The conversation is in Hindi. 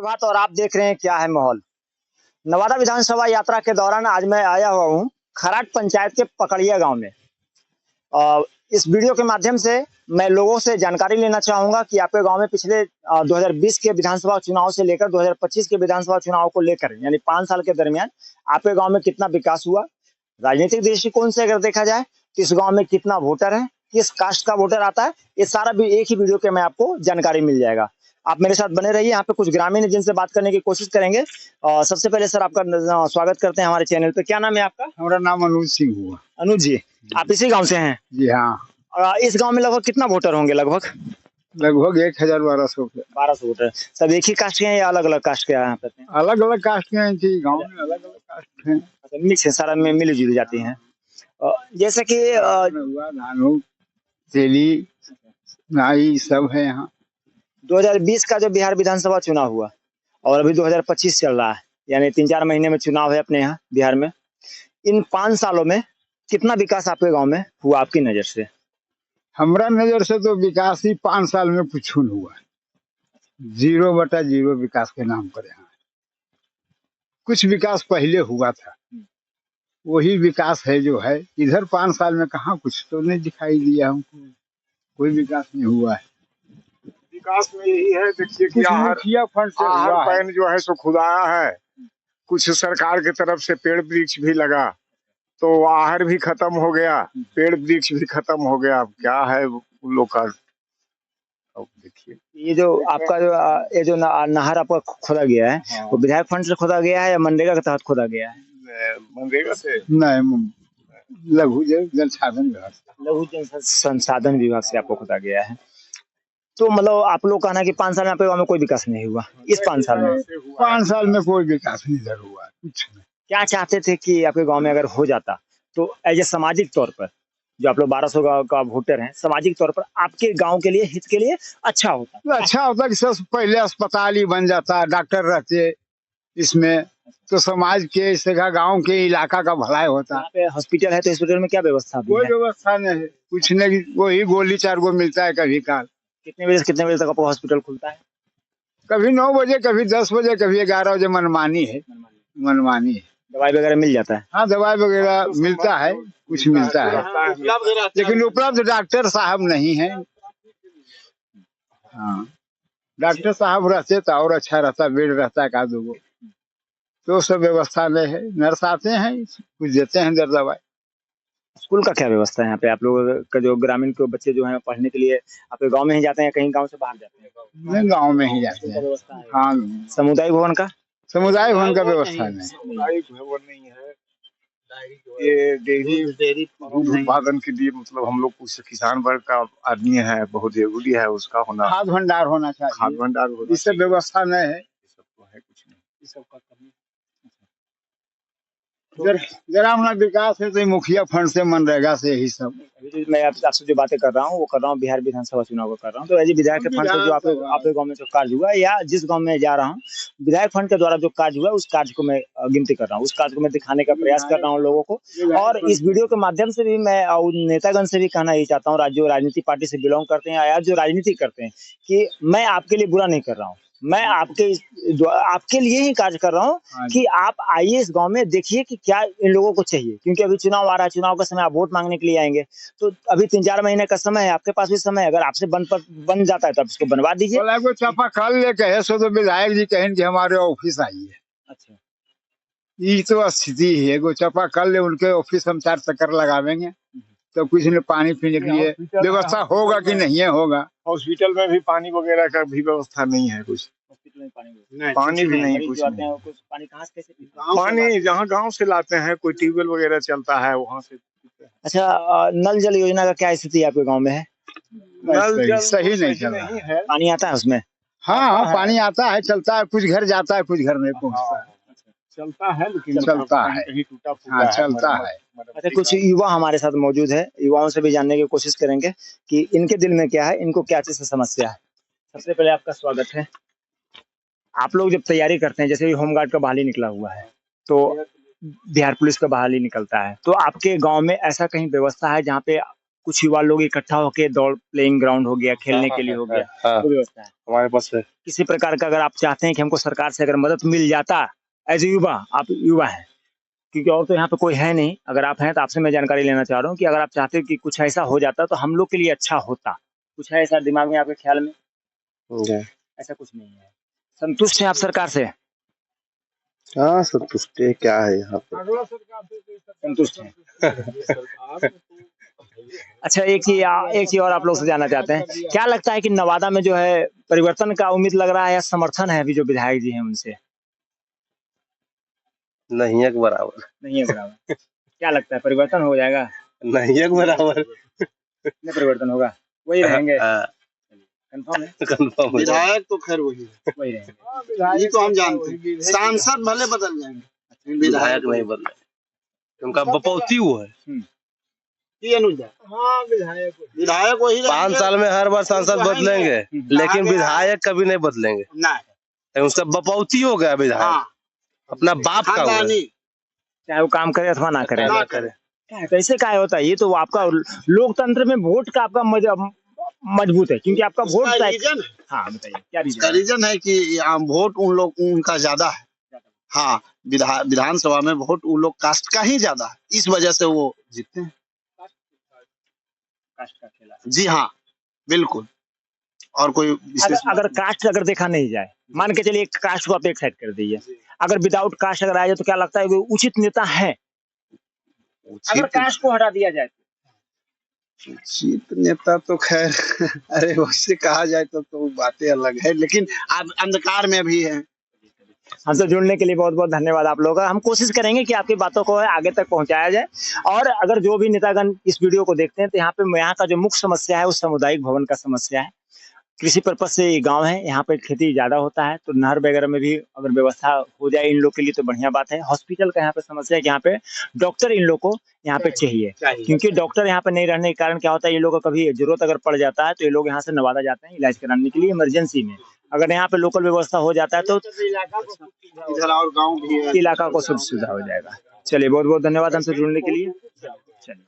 प्रभात और आप देख रहे हैं क्या है माहौल। नवादा विधानसभा यात्रा के दौरान आज मैं आया हुआ हूँ खराट पंचायत के पकड़िया गांव में। इस वीडियो के माध्यम से मैं लोगों से जानकारी लेना चाहूंगा कि आपके गांव में पिछले 2020 के विधानसभा चुनाव से लेकर 2025 के विधानसभा चुनाव को लेकर यानी 5 साल के दरमियान आपके गांव में कितना विकास हुआ। राजनीतिक दृष्टिकोण से अगर देखा जाए तो इस गांव में कितना वोटर है, किस कास्ट का वोटर आता है, ये सारा भी एक ही वीडियो के में आपको जानकारी मिल जाएगा। आप मेरे साथ बने रहिए। यहाँ पे कुछ ग्रामीण है जिनसे बात करने की कोशिश करेंगे। सबसे पहले सर आपका स्वागत करते हैं हमारे चैनल पे। क्या नाम है आपका? हमारा नाम अनुज सिंह हुआ। अनुज जी, आप इसी गांव से हैं? जी हाँ। इस गांव में लगभग कितना वोटर होंगे? लगभग 1200 के। 1200 वोटर। सब एक ही कास्ट के हैं या अलग अलग कास्ट के यहाँ पे? अलग अलग कास्ट के हैं जी, गाँव में अलग अलग कास्ट हैं। मिक्स है, सारा में मिली जुली जाती हैं। जैसे कि धानु, तेली, नाई सब है यहाँ। 2020 का जो बिहार विधानसभा चुनाव हुआ और अभी 2025 चल रहा है, यानी 3-4 महीने में चुनाव है अपने यहाँ बिहार में। इन 5 सालों में कितना विकास आपके गांव में हुआ आपकी नजर से? हमारा नजर से तो विकास ही 5 साल में कुछ नहीं हुआ। 0/0 विकास के नाम पर यहाँ। कुछ विकास पहले हुआ था, वही विकास है जो है। इधर 5 साल में कहाँ कुछ तो नहीं दिखाई दिया हमको, कोई विकास नहीं हुआ है। विकास में यही है, देखिए कि मुखिया फंड से हुआ है। पैन जो है सो खुदाया है। कुछ सरकार की तरफ से पेड़ वृक्ष भी लगा तो आहर भी खत्म हो गया, पेड़ वृक्ष भी खत्म हो गया। अब क्या है उन लोग का। अब देखिए ये जो आपका जो नहर आपका खोदा गया है, वो विधायक फंड से खोदा गया है या मनरेगा के तहत खोदा गया है? मनरेगा से नहीं, लघु जल संसाधन विभाग से आपको खोदा गया है। तो मतलब आप लोग कहना कि 5 साल में आपके गाँव में कोई विकास नहीं हुआ? इस 5 साल में 5 साल में कोई विकास नहीं इधर हुआ, कुछ नहीं। क्या चाहते थे कि आपके गांव में अगर हो जाता तो एज ए सामाजिक तौर पर, जो आप लोग 1200 का वोटर हैं, सामाजिक तौर पर आपके गांव के लिए, हित के लिए अच्छा होता? अच्छा होता कि सबसे पहले अस्पताल ही बन जाता, डॉक्टर रहते इसमें, तो समाज के, इस जगह गाँव के इलाका का भलाई होता। यहाँ पे हॉस्पिटल है तो हॉस्पिटल में क्या व्यवस्था भी कोई है? व्यवस्था नहीं है, कुछ नहीं। वही गोली 4 गो मिलता है कभी काल। कितने बजे से कितने बजे तक आपका हॉस्पिटल खुलता है? कभी 9 बजे, कभी 10 बजे, कभी 11 बजे। मनमानी है, मनमानी है। दवाई वगैरह मिल जाता है? हाँ, दवाई वगैरह मिलता है, कुछ मिलता है, लेकिन उपलब्ध डॉक्टर साहब नहीं है। हाँ, डॉक्टर साहब रहते तो और अच्छा रहता, बेड रहता का 2 गो, तो सब व्यवस्था नहीं है। नर्स आते हैं, कुछ देते हैं दर दवाई। स्कूल का क्या व्यवस्था है यहाँ पे? आप लोग का जो ग्रामीण के बच्चे जो हैं पढ़ने के लिए आपके गांव में ही जाते हैं, कहीं गांव से बाहर जाते हैं? नहीं, गाँव में ही जाते हैं। व्यवस्था है? हाँ, समुदाय भवन का? समुदाय भवन का व्यवस्था नहीं। सामुदायिक भवन नहीं है। ये डेयरी दूध उत्पादन के लिए मतलब हम लोग कुछ किसान वर्ग का आदमी है, बहुत जरूरी है उसका होना। खाद भंडार होना चाहिए, खाद भंडार होना इससे व्यवस्था नहीं है। सब तो है कुछ नहीं। इस सब का कमी। ग्रामीण विकास है तो मुखिया फंड से, मनरेगा से, यही सब। अभी मैं आपसे जो बातें कर रहा हूँ वो कर रहा हूँ बिहार विधानसभा चुनाव का कर रहा हूँ। तो ऐसे विधायक के फंड से जो आपके गांव में जो कार्य हुआ, या जिस गांव में जा रहा हूँ विधायक फंड के द्वारा जो कार्य हुआ, उस कार्य को मैं गिनती कर रहा हूँ, उस कार्य को मैं दिखाने का प्रयास कर रहा हूँ लोगों को। और इस वीडियो के माध्यम से भी मैं नेतागण से भी कहना यही चाहता हूँ, जो राजनीतिक पार्टी से बिलोंग करते हैं या जो राजनीति करते हैं, कि मैं आपके लिए बुरा नहीं कर रहा हूँ, मैं आपके लिए ही कार्य कर रहा हूँ कि आप आइए इस गांव में, देखिए कि क्या इन लोगों को चाहिए। क्योंकि अभी चुनाव आ रहा है, चुनाव का समय, आप वोट मांगने के लिए आएंगे, तो अभी 3-4 महीने का समय है, आपके पास भी समय है। अगर आपसे बन जाता है तो आप इसको बनवा दीजिए। चापाकल ले कहे सो तो विधायक जी कहें कि हमारे ऑफिस आइए। अच्छा, ये तो स्थिति है। एगो चापाकल ले उनके ऑफिस हम 4 चक्कर लगावेंगे तो कुछ नहीं, पानी पीने के लिए व्यवस्था होगा कि नहीं होगा। हॉस्पिटल में भी पानी वगैरह का भी व्यवस्था नहीं है कुछ। हॉस्पिटल में पानी भी नहीं, कुछ नहीं। पानी कहाँ से कैसे? पानी जहाँ गांव से लाते हैं, कोई ट्यूबवेल वगैरह चलता है वहाँ से। अच्छा, नल जल योजना का क्या स्थिति आपके गाँव में है? नल जल सही नहीं चल रहा है। पानी आता है उसमें? हाँ, पानी आता है, चलता है, कुछ घर जाता है, कुछ घर नहीं पहुँचता है। चलता है लेकिन चलता है, कहीं टूटा फूटा हाँ, चलता है। अच्छा, कुछ युवा हमारे साथ मौजूद है, युवाओं से भी जानने की कोशिश करेंगे कि इनके दिल में क्या है, इनको क्या चीज से समस्या है। सबसे पहले आपका स्वागत है। आप लोग जब तैयारी करते हैं, जैसे भी होमगार्ड का बहाली निकला हुआ है, तो बिहार पुलिस का बहाली निकलता है, तो आपके गांव में ऐसा कहीं व्यवस्था है जहाँ पे कुछ युवा लोग इकट्ठा होके दौड़, प्लेइंग ग्राउंड हो गया, खेलने के लिए हो गया, हाँ, वो व्यवस्था है हमारे पास है। किसी प्रकार का। अगर आप चाहते हैं कि हमको सरकार से अगर मदद मिल जाता, एज ए युवा, आप युवा हैं, क्योंकि और तो यहाँ पे कोई है नहीं, अगर आप हैं तो आपसे मैं जानकारी लेना चाह रहा हूँ कि अगर आप चाहते हो कि कुछ ऐसा हो जाता तो हम लोग के लिए अच्छा होता, कुछ है ऐसा दिमाग में आपके ख्याल में? ऐसा कुछ नहीं है। संतुष्ट हैं आप सरकार से? हाँ, संतुष्ट है, क्या है यहाँ पे, संतुष्ट हैं। अच्छा, एक चीज और आप लोग से जानना चाहते हैं, क्या लगता है कि नवादा में जो है परिवर्तन का उम्मीद लग रहा है या समर्थन है अभी जो विधायक जी हैं उनसे? नहीं है बराबर, नहीं है बराबर। क्या लगता है परिवर्तन हो जाएगा? नहीं है बराबर, नहीं परिवर्तन होगा, वही रहेंगे? कंफर्म है? कंफर्म है। विधायक तो खैर वही है, वही रहेंगे। ये तो हम जानते हैं। सांसद भले बदल जाएंगे, विधायक नहीं बदले, उनका बपौती हुआ है। ये अनुजा, हाँ विधायक वही 5 साल में हर बार सांसद बदलेंगे, लेकिन विधायक कभी नहीं बदलेंगे। नहीं, उसका बपौती हो गया विधायक, हाँ अपना बाप का हुआ है। चाहे वो काम करे अथवा ना करे। ना करे। कैसे क्या होता है? ये तो आपका लोकतंत्र में वोट का आपका मजबूत है, क्योंकि आपका वोट रीजन। हाँ बताइए क्या उसका रीजन है कि वोट उनका ज्यादा है। हाँ, विधानसभा में वोट उन लोग कास्ट का ही ज्यादा है, इस वजह से वो जीतते हैं। कास्ट का खेला। जी हाँ, बिल्कुल। और कोई अगर कास्ट अगर देखा नहीं जाए, मान के चलिए कास्ट को आप एक साइड कर दीजिए, अगर विदाउट कास्ट अगर आ जाए तो क्या लगता है वो उचित नेता है? अगर कास्ट को हटा दिया जाए उचित नेता तो खैर अरे उससे कहा जाए तो बातें अलग है, लेकिन आप अंधकार में भी है। हमसे जुड़ने के लिए बहुत बहुत धन्यवाद आप लोगों का। हम कोशिश करेंगे कि आपकी बातों को आगे तक पहुंचाया जाए, और अगर जो भी नेतागण इस वीडियो को देखते हैं तो यहाँ का जो मुख्य समस्या है वो सामुदायिक भवन का समस्या है। कृषि पर्पज से ये गांव है, यहाँ पे खेती ज्यादा होता है, तो नहर वगैरह में भी अगर व्यवस्था हो जाए इन लोग के लिए तो बढ़िया बात है। हॉस्पिटल का यहाँ पे समस्या है कि यहाँ पे डॉक्टर इन लोग को यहाँ पे चाहिए, क्योंकि डॉक्टर यहाँ पे नहीं रहने के कारण क्या होता है, ये लोग को कभी जरूरत अगर पड़ जाता है तो ये लोग यहाँ से नवादा जाते हैं इलाज कराने के लिए इमरजेंसी में। अगर यहाँ पे लोकल व्यवस्था हो जाता है तो इधर और गाँव भी है, इलाका को सब सुविधा हो जाएगा। चलिए बहुत बहुत धन्यवाद हमसे जुड़ने के लिए। चलिए।